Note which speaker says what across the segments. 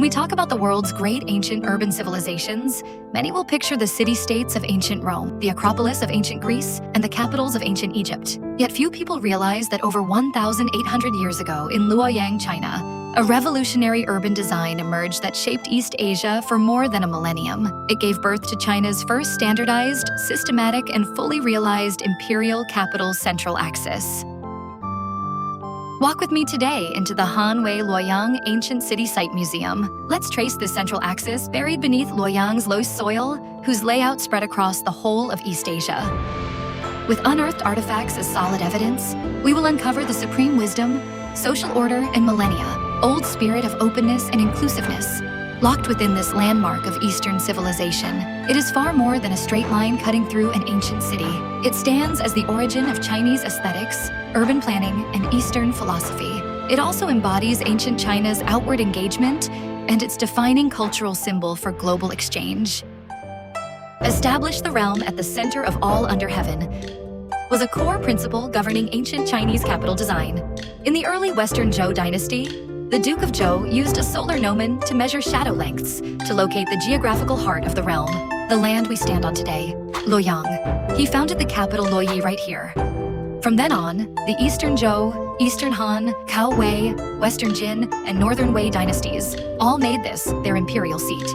Speaker 1: we talk about the world's great ancient urban civilizations, many will picture the city-states of ancient Rome, the Acropolis of ancient Greece, and the capitals of ancient Egypt. Yet few people realize that over 1,800 years ago in Luoyang, China, a revolutionary urban design emerged that shaped East Asia for more than a millennium. It gave birth to China's first standardized, systematic, and fully realized imperial capital central axis. Walk with me today into the Han-Wei Luoyang Ancient City Site Museum. Let's trace this central axis buried beneath Luoyang's loess soil, whose layout spread across the whole of East Asia. With unearthed artifacts as solid evidence, we will uncover the supreme wisdom, social order, and millennia-old spirit of openness and inclusiveness. Locked within this landmark of Eastern civilization, it is far more than a straight line cutting through an ancient city. It stands as the origin of Chinese aesthetics, urban planning, and Eastern philosophy. It also embodies ancient China's outward engagement and its defining cultural symbol for global exchange. Establish the realm at the center of all under heaven was a core principle governing ancient Chinese capital design. In the early Western Zhou Dynasty, the Duke of Zhou used a solar gnomon to measure shadow lengths to locate the geographical heart of the realm, the land we stand on today, Luoyang. He founded the capital Luoyi right here. From then on, the Eastern Zhou, Eastern Han, Cao Wei, Western Jin, and Northern Wei dynasties all made this their imperial seat.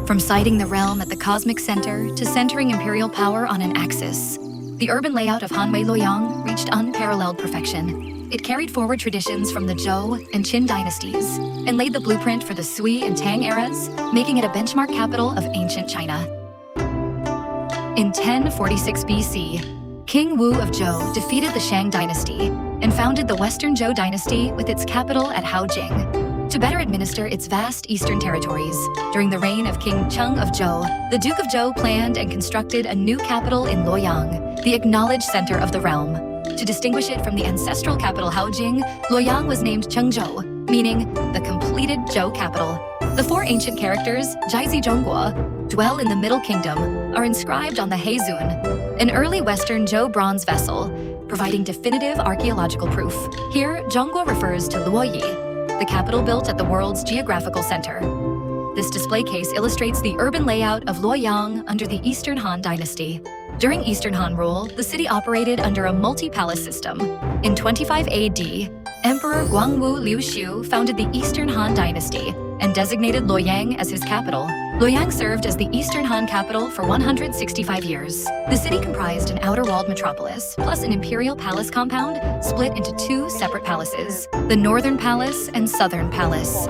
Speaker 1: From siting the realm at the cosmic center to centering imperial power on an axis, the urban layout of Han-Wei Luoyang reached unparalleled perfection. It carried forward traditions from the Zhou and Qin dynasties and laid the blueprint for the Sui and Tang eras, making it a benchmark capital of ancient China. In 1046 BC, King Wu of Zhou defeated the Shang dynasty and founded the Western Zhou dynasty with its capital at Haojing. To better administer its vast eastern territories, during the reign of King Cheng of Zhou, the Duke of Zhou planned and constructed a new capital in Luoyang, the acknowledged center of the realm. To distinguish it from the ancestral capital Haojing, Luoyang was named Chengzhou, meaning the completed Zhou capital. The four ancient characters, Jaizi Zhongguo, dwell in the Middle Kingdom, are inscribed on the Heizun, an early Western Zhou bronze vessel, providing definitive archaeological proof. Here, Zhongguo refers to Luoyi, the capital built at the world's geographical center. This display case illustrates the urban layout of Luoyang under the Eastern Han dynasty. During Eastern Han rule, the city operated under a multi-palace system. In 25 AD, Emperor Guangwu Liuxiu founded the Eastern Han dynasty and designated Luoyang as his capital. Luoyang served as the Eastern Han capital for 165 years. The city comprised an outer-walled metropolis, plus an imperial palace compound split into two separate palaces, the Northern Palace and Southern Palace.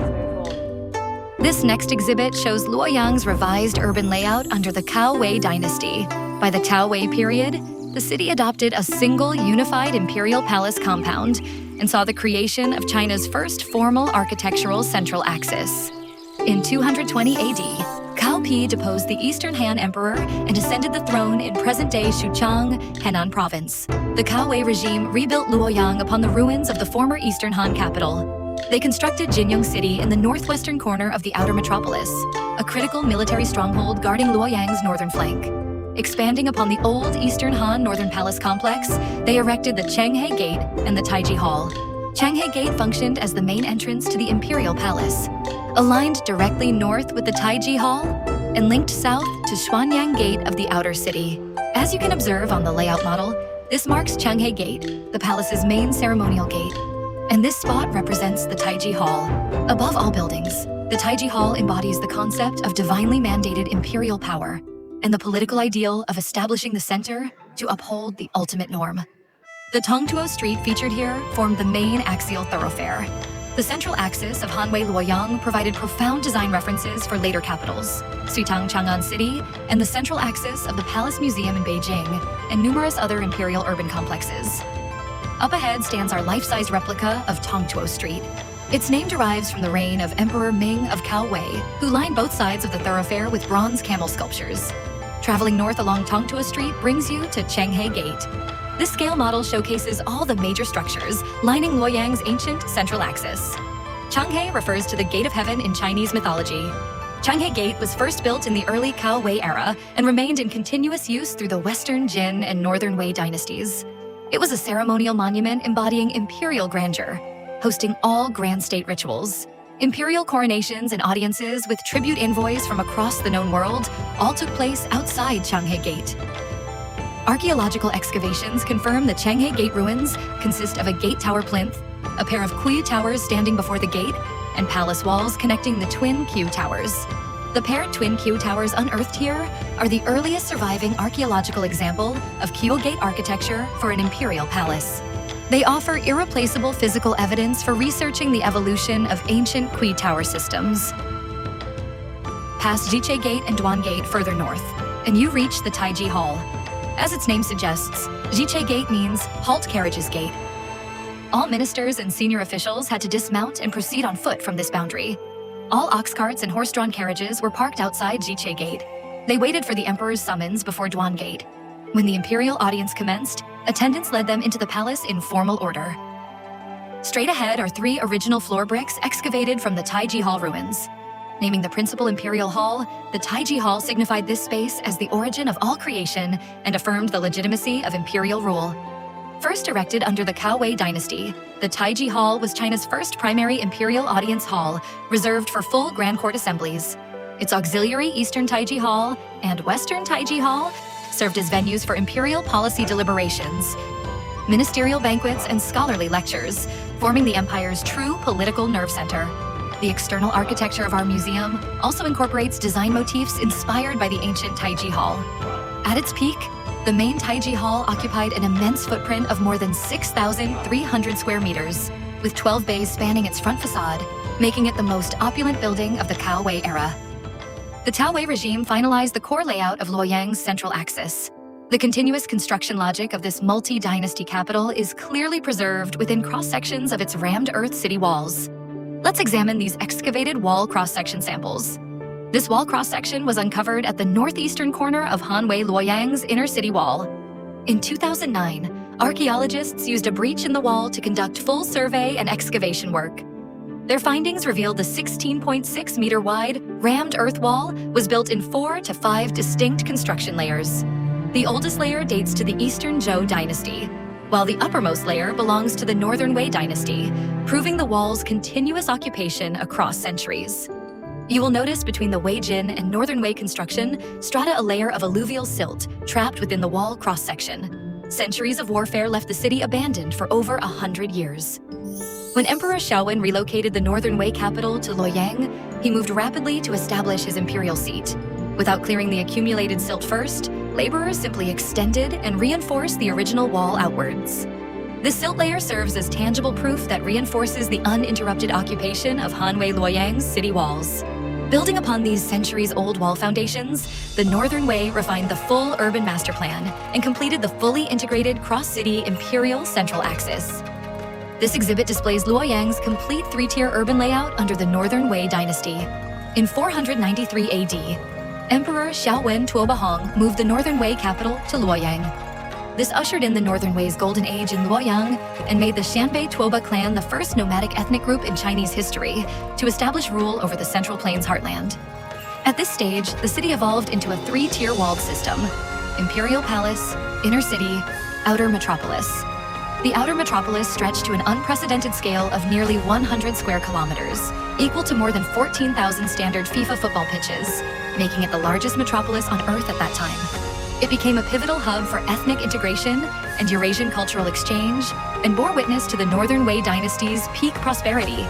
Speaker 1: This next exhibit shows Luoyang's revised urban layout under the Cao Wei dynasty. By the Cao Wei period, the city adopted a single unified imperial palace compound and saw the creation of China's first formal architectural central axis. In 220 AD, Cao Pi deposed the Eastern Han emperor and ascended the throne in present-day Xuchang, Henan province. The Cao Wei regime rebuilt Luoyang upon the ruins of the former Eastern Han capital. They constructed Jinyong City in the northwestern corner of the outer metropolis, a critical military stronghold guarding Luoyang's northern flank. Expanding upon the old Eastern Han Northern Palace complex, they erected the Changhe Gate and the Taiji Hall. Changhe Gate functioned as the main entrance to the Imperial Palace, aligned directly north with the Taiji Hall and linked south to Xuanyang Gate of the outer city. As you can observe on the layout model, this marks Changhe Gate, the palace's main ceremonial gate. And this spot represents the Taiji Hall. Above all buildings, the Taiji Hall embodies the concept of divinely mandated imperial power and the political ideal of establishing the center to uphold the ultimate norm. The Tongtuo street featured here formed the main axial thoroughfare. The central axis of Han-Wei Luoyang provided profound design references for later capitals, Suitang Chang'an City, and the central axis of the Palace Museum in Beijing, and numerous other imperial urban complexes. Up ahead stands our life-size replica of Tongtuo Street. Its name derives from the reign of Emperor Ming of Cao Wei, who lined both sides of the thoroughfare with bronze camel sculptures. Traveling north along Tongtuo Street brings you to Changhe Gate. This scale model showcases all the major structures lining Luoyang's ancient central axis. Changhe refers to the Gate of Heaven in Chinese mythology. Changhe Gate was first built in the early Cao Wei era and remained in continuous use through the Western Jin and Northern Wei dynasties. It was a ceremonial monument embodying imperial grandeur, hosting all grand state rituals. Imperial coronations and audiences with tribute envoys from across the known world all took place outside Changhe Gate. Archaeological excavations confirm the Changhe Gate ruins consist of a gate tower plinth, a pair of Kui towers standing before the gate, and palace walls connecting the twin Q towers. The paired twin Q towers unearthed here are the earliest surviving archaeological example of Q Gate architecture for an imperial palace. They offer irreplaceable physical evidence for researching the evolution of ancient Kui tower systems. Past Jiche Gate and Duan Gate further north, and you reach the Taiji Hall. As its name suggests, Jiche Gate means halt carriages gate. All ministers and senior officials had to dismount and proceed on foot from this boundary. All ox carts and horse-drawn carriages were parked outside Jiche Gate. They waited for the emperor's summons before Duan Gate. When the imperial audience commenced, attendants led them into the palace in formal order. Straight ahead are 3 original floor bricks excavated from the Taiji Hall ruins. Naming the principal imperial hall, the Taiji Hall signified this space as the origin of all creation and affirmed the legitimacy of imperial rule. First erected under the Cao Wei dynasty, the Taiji Hall was China's first primary imperial audience hall, reserved for full grand court assemblies. Its auxiliary Eastern Taiji Hall and Western Taiji Hall served as venues for imperial policy deliberations, ministerial banquets, and scholarly lectures, forming the empire's true political nerve center. The external architecture of our museum also incorporates design motifs inspired by the ancient Taiji Hall. At its peak, the main Taiji Hall occupied an immense footprint of more than 6,300 square meters, with 12 bays spanning its front facade, making it the most opulent building of the Cao Wei era. The Cao Wei regime finalized the core layout of Luoyang's central axis. The continuous construction logic of this multi-dynasty capital is clearly preserved within cross-sections of its rammed earth city walls. Let's examine these excavated wall cross-section samples. This wall cross-section was uncovered at the northeastern corner of Han-Wei Luoyang's inner city wall. In 2009, archaeologists used a breach in the wall to conduct full survey and excavation work. Their findings revealed the 16.6-meter-wide, rammed earth wall was built in 4 to 5 distinct construction layers. The oldest layer dates to the Eastern Zhou Dynasty, while the uppermost layer belongs to the Northern Wei Dynasty, proving the wall's continuous occupation across centuries. You will notice between the Wei Jin and Northern Wei construction strata a layer of alluvial silt trapped within the wall cross-section. Centuries of warfare left the city abandoned for over 100 years. When Emperor Cao Wei relocated the Northern Wei capital to Luoyang, he moved rapidly to establish his imperial seat. Without clearing the accumulated silt first, laborers simply extended and reinforced the original wall outwards. This silt layer serves as tangible proof that reinforces the uninterrupted occupation of Han-Wei Luoyang's city walls. Building upon these centuries-old wall foundations, the Northern Wei refined the full urban master plan and completed the fully integrated cross-city imperial central axis. This exhibit displays Luoyang's complete 3-tier urban layout under the Northern Wei dynasty. In 493 AD, Emperor Xiaowen Tuobahong moved the Northern Wei capital to Luoyang. This ushered in the Northern Wei's golden age in Luoyang and made the Shanbei Tuoba clan the first nomadic ethnic group in Chinese history to establish rule over the Central Plains heartland. At this stage, the city evolved into a 3-tier walled system: Imperial Palace, Inner City, Outer Metropolis. The Outer Metropolis stretched to an unprecedented scale of nearly 100 square kilometers, equal to more than 14,000 standard FIFA football pitches, making it the largest metropolis on Earth at that time. It became a pivotal hub for ethnic integration and Eurasian cultural exchange, and bore witness to the Northern Wei dynasty's peak prosperity.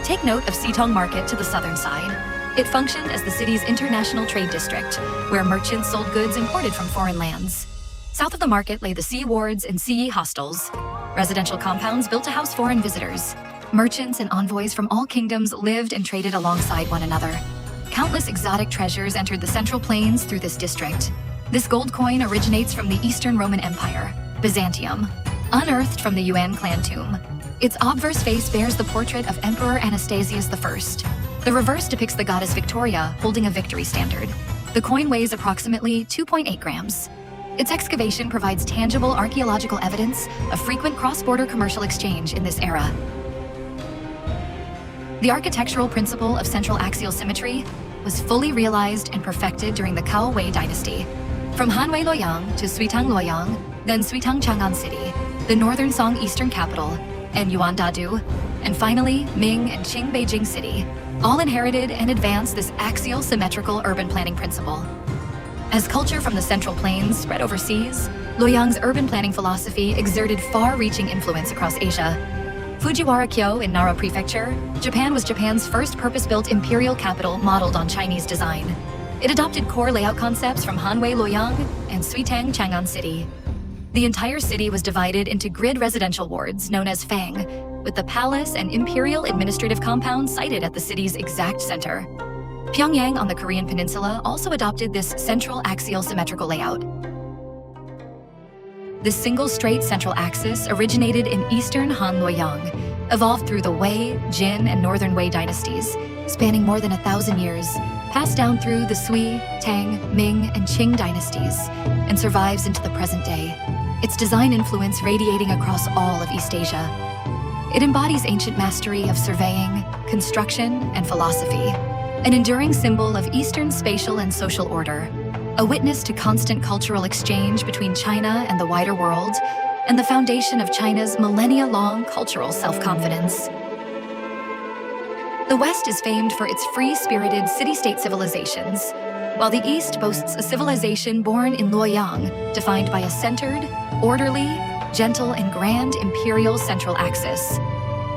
Speaker 1: Take note of Sitong Market to the southern side. It functioned as the city's international trade district, where merchants sold goods imported from foreign lands. South of the market lay the Sea Wards and Sea hostels, residential compounds built to house foreign visitors. Merchants and envoys from all kingdoms lived and traded alongside one another. Countless exotic treasures entered the Central Plains through this district. This gold coin originates from the Eastern Roman Empire, Byzantium, unearthed from the Yuan clan tomb. Its obverse face bears the portrait of Emperor Anastasius I. The reverse depicts the goddess Victoria holding a victory standard. The coin weighs approximately 2.8 grams. Its excavation provides tangible archaeological evidence of frequent cross-border commercial exchange in this era. The architectural principle of central axial symmetry was fully realized and perfected during the Cao Wei dynasty. From Han-Wei Luoyang to Suitang Luoyang, then Suitang Chang'an City, the northern Song eastern capital, and Yuan Dadu, and finally, Ming and Qing Beijing City, all inherited and advanced this axial symmetrical urban planning principle. As culture from the Central Plains spread overseas, Luoyang's urban planning philosophy exerted far-reaching influence across Asia. Fujiwara-kyo in Nara Prefecture, Japan was Japan's first purpose-built imperial capital modeled on Chinese design. It adopted core layout concepts from Han-Wei Luoyang and Suitang Chang'an City. The entire city was divided into grid residential wards known as Fang, with the palace and imperial administrative compound sited at the city's exact center. Pyongyang on the Korean Peninsula also adopted this central axial symmetrical layout. This single straight central axis originated in Eastern Han Luoyang, evolved through the Wei, Jin, and Northern Wei dynasties, spanning more than 1,000 years, passed down through the Sui, Tang, Ming, and Qing dynasties, and survives into the present day, its design influence radiating across all of East Asia. It embodies ancient mastery of surveying, construction, and philosophy, an enduring symbol of Eastern spatial and social order, a witness to constant cultural exchange between China and the wider world, and the foundation of China's millennia-long cultural self-confidence. The West is famed for its free-spirited city-state civilizations, while the East boasts a civilization born in Luoyang, defined by a centered, orderly, gentle, and grand imperial central axis.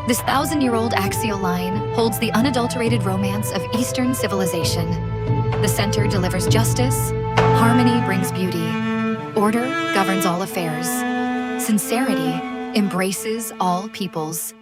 Speaker 1: This 1,000-year-old axial line holds the unadulterated romance of Eastern civilization. The center delivers justice, harmony brings beauty, order governs all affairs, sincerity embraces all peoples.